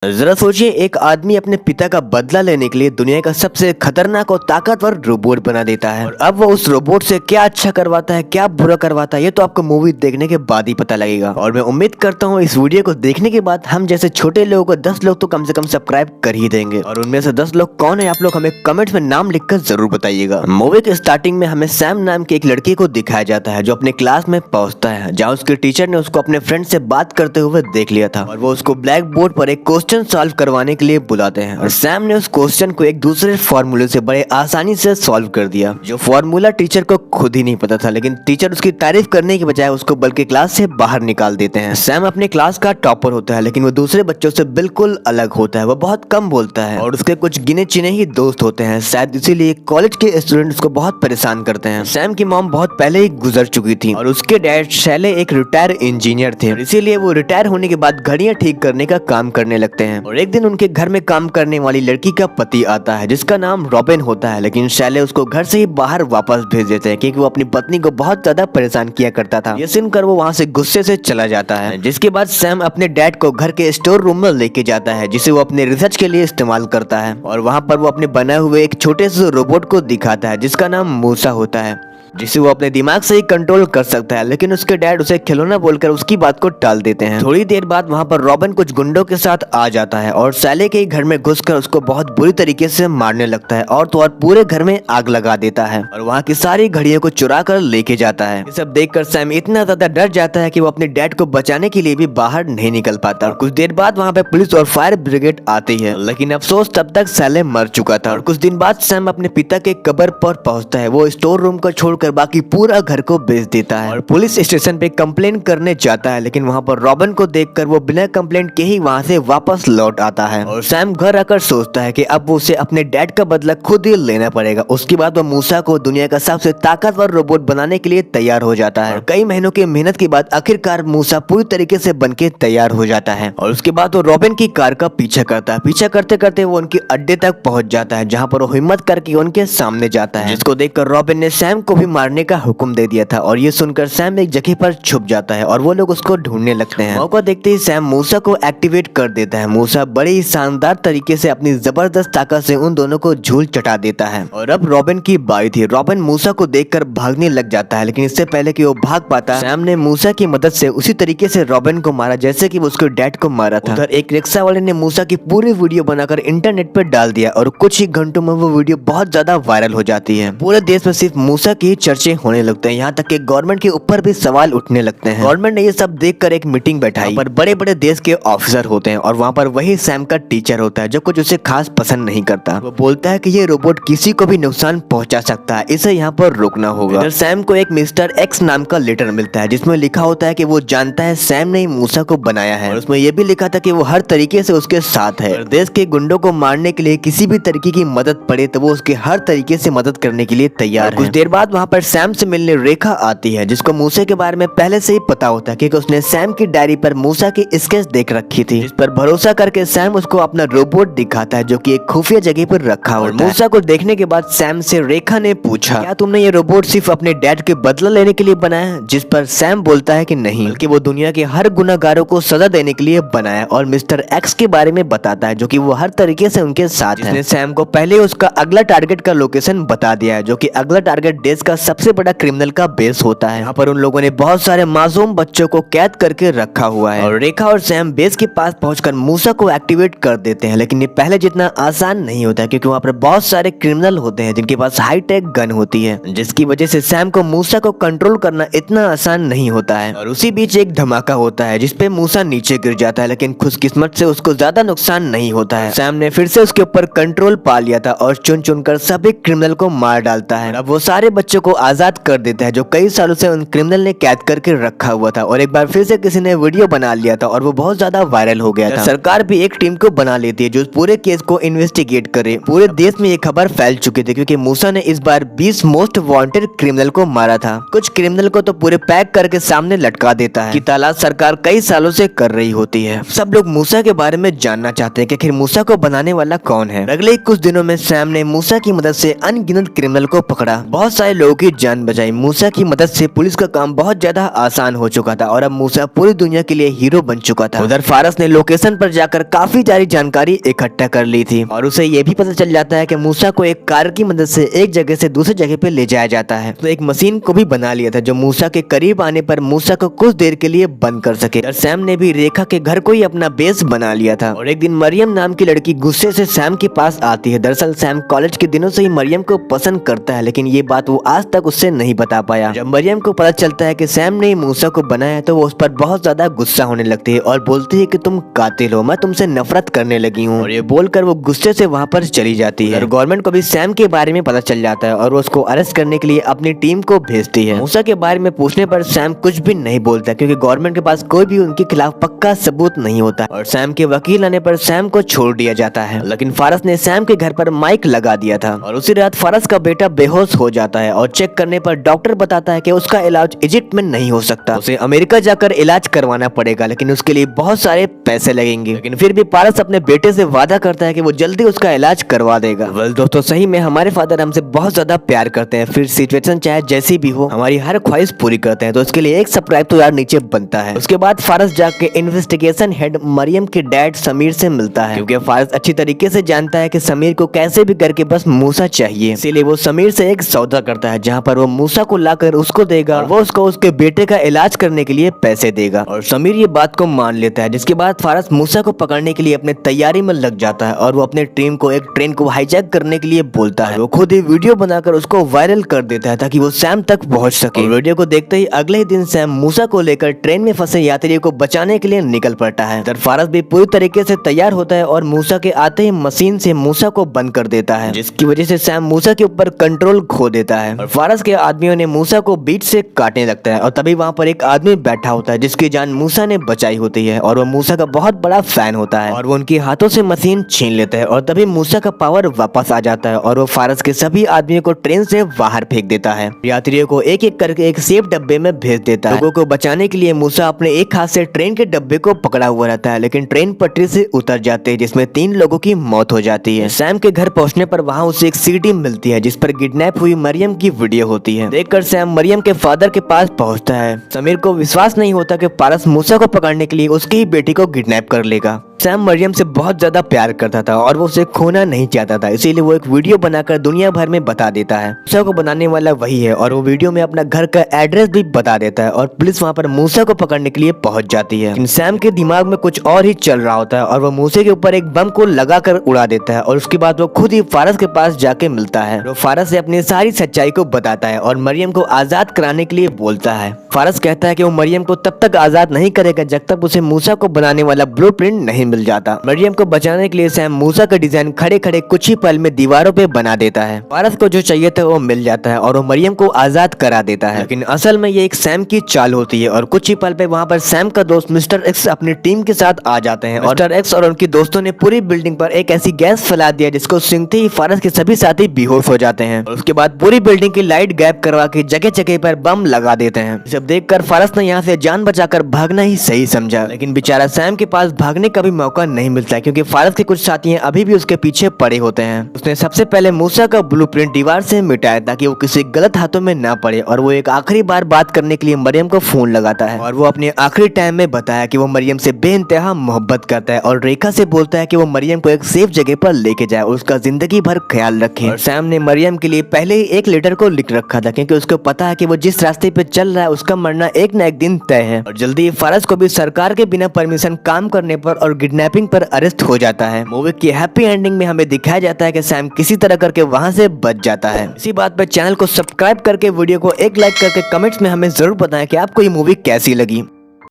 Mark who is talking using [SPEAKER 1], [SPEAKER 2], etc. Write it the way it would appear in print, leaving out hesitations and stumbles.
[SPEAKER 1] जरा सोचिए, एक आदमी अपने पिता का बदला लेने के लिए दुनिया का सबसे खतरनाक और ताकतवर रोबोट बना देता है। और अब वो उस रोबोट से क्या अच्छा करवाता है, क्या बुरा करवाता है, ये तो आपको मूवी देखने के बाद ही पता लगेगा। और मैं उम्मीद करता हूँ इस वीडियो को देखने के बाद हम जैसे छोटे लोगों को 10 लोग तो कम से कम सब्सक्राइब कर ही देंगे। और उनमें से 10 लोग कौन है, आप लोग हमें कमेंट में नाम लिखकर जरूर बताइएगा। मूवी के स्टार्टिंग में हमें सैम नाम की एक लड़की को दिखाया जाता है जो अपने क्लास में पहुंचता है, जहाँ उसके टीचर ने उसको अपने फ्रेंड से बात करते हुए देख लिया था। और वो उसको ब्लैक बोर्ड पर एक क्वेश्चन सॉल्व करवाने के लिए बुलाते हैं। और सैम ने उस क्वेश्चन को एक दूसरे फार्मूले से बड़े आसानी से सॉल्व कर दिया, जो फार्मूला टीचर को खुद ही नहीं पता था। लेकिन टीचर उसकी तारीफ करने के बजाय उसको बल्कि क्लास से बाहर निकाल देते हैं। सैम अपने क्लास का टॉपर होता है, लेकिन वो दूसरे बच्चों से बिल्कुल अलग होता है। वो बहुत कम बोलता है और उसके कुछ गिने चुने ही दोस्त होते हैं। शायद इसीलिए कॉलेज के स्टूडेंट उसको बहुत परेशान करते हैं। सैम की मॉम बहुत पहले ही गुजर चुकी थी और उसके डैड शैले एक रिटायर इंजीनियर थे, इसीलिए वो रिटायर होने के बाद घड़ियां ठीक करने का काम करने लगते हैं। और एक दिन उनके घर में काम करने वाली लड़की का पति आता है जिसका नाम रॉबिन होता है, लेकिन शैले उसको घर से ही बाहर वापस भेज देते हैं क्योंकि वो अपनी पत्नी को बहुत ज्यादा परेशान किया करता था। ये सुनकर वो वहाँ से गुस्से से चला जाता है, जिसके बाद सैम अपने डैड को घर के स्टोर रूम में लेके जाता है जिसे वो अपने रिसर्च के लिए इस्तेमाल करता है। और वहाँ पर वो अपने बनाए हुए एक छोटे से रोबोट को दिखाता है जिसका नाम मूसा होता है, जिसे वो अपने दिमाग से ही कंट्रोल कर सकता है। लेकिन उसके डैड उसे खिलौना बोलकर उसकी बात को टाल देते हैं। थोड़ी देर बाद वहाँ पर रॉबिन कुछ गुंडों के साथ आ जाता है और शैले के घर में घुसकर उसको बहुत बुरी तरीके से मारने लगता है और तो और पूरे घर में आग लगा देता है और वहाँ की सारी घड़ियों को चुरा कर लेके जाता है। ये सब देखकर सैम इतना ज्यादा डर जाता है कि वो अपने डैड को बचाने के लिए भी बाहर नहीं निकल पाता। कुछ देर बाद वहाँ पे पुलिस और फायर ब्रिगेड आती है, लेकिन अफसोस तब तक शैले मर चुका था। और कुछ दिन बाद सैम अपने पिता के कब्र पर पहुँचता है। वो स्टोर रूम को छोड़कर बाकी पूरा घर को बेच देता है और पुलिस स्टेशन पे कंप्लेन करने जाता है। लेकिन वहाँ पर रॉबिन को देखकर वो बिना कंप्लेंट के ही वहाँ से वापस लौट आता है। और सैम घर आकर सोचता है कि अब उसे अपने डैड का बदला खुद ही लेना पड़ेगा। उसके बाद वो मूसा को दुनिया का सबसे ताकतवर रोबोट बनाने के लिए तैयार हो जाता है। कई महीनों की मेहनत के बाद आखिरकार मूसा पूरी तरीके से बनके तैयार हो जाता है। और उसके बाद वो रॉबिन की कार का पीछा करता है। पीछा करते करते वो उनके अड्डे तक पहुंच जाता है, जहाँ पर वो हिम्मत करके उनके सामने जाता है, जिसको देखकर रॉबिन ने सैम को भी मारने का हुक्म दे दिया था। और ये सुनकर सैम एक जगह पर छुप जाता है और वो लोग उसको ढूंढने लगते हैं। मौका देखते ही सैम मूसा को एक्टिवेट कर देता है। मूसा बड़े ही शानदार तरीके से अपनी जबरदस्त ताकत से उन दोनों को झूल चटा देता है। और अब रॉबिन की बारी थी। रॉबिन मूसा को देखकर भागने लग जाता है, लेकिन इससे पहले कि वो भाग पाता, सैम ने मूसा की मदद से उसी तरीके से रॉबिन को मारा जैसे कि वो उसके डैड को मारा था। उधर एक रिक्शा वाले ने मूसा की पूरी वीडियो बनाकर इंटरनेट पर डाल दिया और कुछ ही घंटों में वो वीडियो बहुत ज्यादा वायरल हो जाती है। पूरे देश में सिर्फ मूसा की चर्चे होने लगते हैं, यहाँ तक कि गवर्नमेंट के ऊपर भी सवाल उठने लगते हैं। गवर्नमेंट ने ये सब देखकर एक मीटिंग बैठाई पर बड़े बड़े देश के ऑफिसर होते हैं और वहाँ पर वही सैम का टीचर होता है जो कुछ उसे खास पसंद नहीं करता। वो बोलता है कि ये रोबोट किसी को भी नुकसान पहुंचा सकता है, इसे यहाँ पर रोकना होगा। इधर सैम को एक मिस्टर एक्स नाम का लेटर मिलता है जिसमें लिखा होता है कि वो जानता है सैम ने मूसा को बनाया है और उसमें यह भी लिखा था कि वो हर तरीके से उसके साथ है। देश के गुंडों को मारने के लिए किसी भी तरीके की मदद पड़े तो वो उसके हर तरीके से मदद करने के लिए तैयार है। कुछ देर बाद वहाँ पर सैम से मिलने रेखा आती है जिसको मूसा के बारे में पहले से ही पता होता है क्योंकि उसने सैम की डायरी पर मूसा की स्केच देख रखी थी। इस पर भरोसा करके सैम उसको अपना रोबोट दिखाता है जो कि एक खुफिया जगह पर रखा होता है। मूसा को देखने के बाद सैम से रेखा ने पूछा, क्या तुमने ये रोबोट सिर्फ अपने डैड के बदला लेने के लिए बनाया? जिस पर सैम बोलता है कि नहीं, बल्कि वो दुनिया के हर गुनाहगारों को सजा देने के लिए बनाया। और मिस्टर एक्स के बारे में बताता है जो कि वो हर तरीके से उनके साथ है। जिसने सैम को पहले उसका अगला टारगेट का लोकेशन बता दिया है, जो कि अगला टारगेट देश का सबसे बड़ा क्रिमिनल का बेस होता है। यहाँ पर उन लोगों ने बहुत सारे मासूम बच्चों को कैद करके रखा हुआ है। और रेखा और सैम बेस के पास पहुंचकर मूसा को एक्टिवेट कर देते हैं, लेकिन ये पहले जितना आसान नहीं होता क्योंकि वहाँ पर बहुत सारे क्रिमिनल होते हैं जिनके पास हाईटेक गन होती है, जिसकी वजह से सैम को मूसा को कंट्रोल करना इतना आसान नहीं होता है। और उसी बीच एक धमाका होता है जिसपे मूसा नीचे गिर जाता है, लेकिन खुशकिस्मत से उसको ज्यादा नुकसान नहीं होता है। सैम ने फिर से उसके ऊपर कंट्रोल पा लिया था और चुन चुन कर सभी क्रिमिनल को मार डालता है। अब वो सारे बच्चों को आजाद कर देता है जो कई सालों से उन क्रिमिनल ने कैद करके रखा हुआ था। और एक बार फिर से किसी ने वीडियो बना लिया था और वो बहुत ज्यादा वायरल हो गया था। सरकार भी एक टीम को बना लेती है जो पूरे केस को इन्वेस्टिगेट करे। पूरे देश में ये खबर फैल चुकी थी क्योंकि मूसा ने इस बार 20 मोस्ट वांटेड क्रिमिनल को मारा था। कुछ क्रिमिनल को तो पूरे पैक करके सामने लटका देता है कि तलाश सरकार कई सालों से कर रही होती है। सब लोग मूसा के बारे में जानना चाहते हैं कि आखिर मूसा को बनाने वाला कौन है। अगले कुछ दिनों में सैम ने मूसा की मदद से अनगिनत क्रिमिनल को पकड़ा। बहुत सारे लोगों की जान बचाई। मूसा की मदद से पुलिस का काम बहुत ज्यादा आसान हो चुका था और अब मूसा पूरी दुनिया के लिए हीरो बन चुका था। उधर फारस ने लोकेशन पर जाकर काफी सारी जानकारी इकट्ठा कर ली थी और उसे ये भी पता चल जाता है कि मूसा को एक कार की मदद से एक जगह से दूसरी जगह पे ले जाया जाता है। तो एक मशीन को भी बना लिया था जो मूसा के करीब आने पर मूसा को कुछ देर के लिए बंद कर सके। सैम ने भी रेखा के घर को ही अपना बेस बना लिया था और एक दिन मरियम नाम की लड़की गुस्से से सैम के पास आती है। दरअसल सैम कॉलेज के दिनों से ही मरियम को पसंद करता है, लेकिन ये बात वो आज तक उससे नहीं बता पाया। जब मरियम को पता चलता है कि सैम ने मूसा को बनाया है तो वो उस पर बहुत ज्यादा गुस्सा होने लगती है और बोलती है कि तुम कातिल हो, मैं तुमसे नफरत करने लगी हूँ। और ये बोलकर वो गुस्से से वहाँ पर चली जाती है। और गवर्नमेंट को भी सैम के बारे में पता चल जाता है और वो उसको अरेस्ट करने के लिए अपनी टीम को भेजती है। मूसा के बारे में पूछने पर सैम कुछ भी नहीं बोलता क्योंकि गवर्नमेंट के पास कोई भी उनके खिलाफ पक्का सबूत नहीं होता और सैम के वकील आने पर सैम को छोड़ दिया जाता है। लेकिन फारस ने सैम के घर पर माइक लगा दिया था और उसी रात फारस का बेटा बेहोश हो जाता है और चेक करने पर डॉक्टर बताता है कि उसका इलाज इजिप्ट में नहीं हो सकता, उसे अमेरिका जाकर इलाज करवाना पड़ेगा, लेकिन उसके लिए बहुत सारे पैसे लगेंगे। लेकिन फिर भी फारस अपने बेटे से वादा करता है कि वो जल्दी उसका इलाज करवा देगा। वेल दोस्तों, सही में हमारे फादर हमसे बहुत ज्यादा प्यार करते हैं, फिर सिचुएशन चाहे जैसी भी हो हमारी हर ख्वाहिश पूरी करते हैं, तो इसके लिए एक सब्सक्राइब तो यार नीचे बनता है। उसके बाद फारस जाके इन्वेस्टिगेशन हेड मरियम के डैड समीर से मिलता है क्योंकि फारस अच्छी तरीके से जानता है कि समीर को कैसे भी करके बस मूसा चाहिए, इसीलिए वो समीर से एक सौदा करता है जहाँ पर वो मूसा को लाकर उसको देगा और वो उसको उसके बेटे का इलाज करने के लिए पैसे देगा और समीर ये बात को मान लेता है। जिसके बाद फारस मूसा को पकड़ने के लिए अपने तैयारी में लग जाता है और वो अपने टीम को एक ट्रेन को हाईजैक करने के लिए बोलता है। वो खुद ही वीडियो बनाकर उसको वायरल कर देता है ताकि वो सैम तक पहुंच सके। वीडियो को देखते ही अगले ही दिन सैम मूसा को लेकर ट्रेन में फंसे यात्रियों को बचाने के लिए निकल पड़ता है। तर फारस भी पूरी तरीके से तैयार होता है और मूसा के आते ही मशीन से मूसा को बंद कर देता है, जिसकी वजह से सैम मूसा के ऊपर कंट्रोल खो देता है और फारस के आदमियों ने मूसा को बीच से काटने लगता है और तभी वहाँ पर एक आदमी बैठा होता है जिसकी जान मूसा ने बचाई होती है और वो मूसा का बहुत बड़ा फैन होता है और वो उनके हाथों से मशीन छीन लेता है और तभी मूसा का पावर वापस आ जाता है और वो फारस के सभी आदमियों को ट्रेन से बाहर फेंक देता है। यात्रियों को एक एक करके एक सेफ डब्बे में भेज देता है। लोगों को बचाने के लिए मूसा अपने एक हाथ से ट्रेन के डब्बे को पकड़ा हुआ रहता है, लेकिन ट्रेन पटरी से उतर जाते हैं जिसमें 3 लोगों की मौत हो जाती है। सैम के घर पहुंचने पर वहां उसे एक सीडी मिलती है जिस पर किडनैप हुई मरियम की वीडियो होती है। देखकर सैम मरियम के फादर के पास पहुंचता है। समीर को विश्वास नहीं होता कि फारस मूसा को पकड़ने के लिए उसकी ही बेटी को किडनैप कर लेगा। सैम मरियम से बहुत ज्यादा प्यार करता था और वो उसे खोना नहीं चाहता था, इसीलिए वो एक वीडियो बनाकर दुनिया भर में बता देता है। मूसा को बनाने वाला वही है और वो वीडियो में अपना घर का एड्रेस भी बता देता है और पुलिस वहाँ पर मूसा को पकड़ने के लिए पहुंच जाती है। सैम के दिमाग में कुछ और ही चल रहा होता है और वो मूसे के ऊपर एक बम को लगाकर उड़ा देता है और उसके बाद वो खुद ही फारस के पास जाके मिलता है। वो फारस से अपनी सारी सच्चाई को बताता है और मरियम को आजाद कराने के लिए बोलता है। फारस कहता है कि वो मरियम को तब तक आजाद नहीं करेगा जब तक उसे मूसा को बनाने वाला ब्लूप्रिंट नहीं मिल जाता। मरियम को बचाने के लिए सैम मूसा का डिजाइन खड़े खड़े कुछ ही पल में दीवारों पे बना देता है। फारस को जो चाहिए था वो मिल जाता है और वो मरियम को आजाद करा देता है, लेकिन असल में ये एक सैम की चाल होती है और कुछ ही पल पे वहाँ पर सैम का दोस्त मिस्टर एक्स अपनी टीम के साथ आ जाते हैं। मिस्टर एक्स और उनके दोस्तों ने पूरी बिल्डिंग पर एक ऐसी गैस फैला दिया जिसको सूंघते ही फारस के सभी साथी बेहोश हो जाते हैं और उसके बाद पूरी बिल्डिंग की लाइट गायब करवा के जगह जगह पर बम लगा देते हैं। जब देखकर फारस ने यहाँ से जान बचाकर भागना ही सही समझा, लेकिन बेचारा सैम के पास भागने का भी मौका नहीं मिलता क्योंकि फारस के कुछ साथी अभी भी उसके पीछे पड़े होते हैं। उसने सबसे पहले मूसा का ब्लूप्रिंट दीवार से मिटाया ताकि वो किसी गलत हाथों में ना पड़े और वो एक आखिरी बार बात करने के लिए मरियम को फोन लगाता है और वो अपने आखिरी टाइम में बताया कि वो मरियम से बेइंतहा मोहब्बत करता है और रेखा से बोलता है कि वो मरियम को एक सेफ जगह पर लेके जाए और उसका जिंदगी भर ख्याल रखे। और सैम ने मरियम के लिए पहले ही एक लेटर को लिख रखा था क्योंकि उसको पता है कि वो जिस रास्ते पे चल रहा है उसका मरना एक न एक दिन तय है और जल्दी फारस को भी सरकार के बिना परमिशन काम करने पर और किडनैपिंग पर अरेस्ट हो जाता है। मूवी की हैप्पी एंडिंग में हमें दिखाया जाता है कि सैम किसी तरह करके वहां से बच जाता है। इसी बात पर चैनल को सब्सक्राइब करके वीडियो को एक लाइक करके कमेंट्स में हमें जरूर बताएं कि आपको ये मूवी कैसी लगी।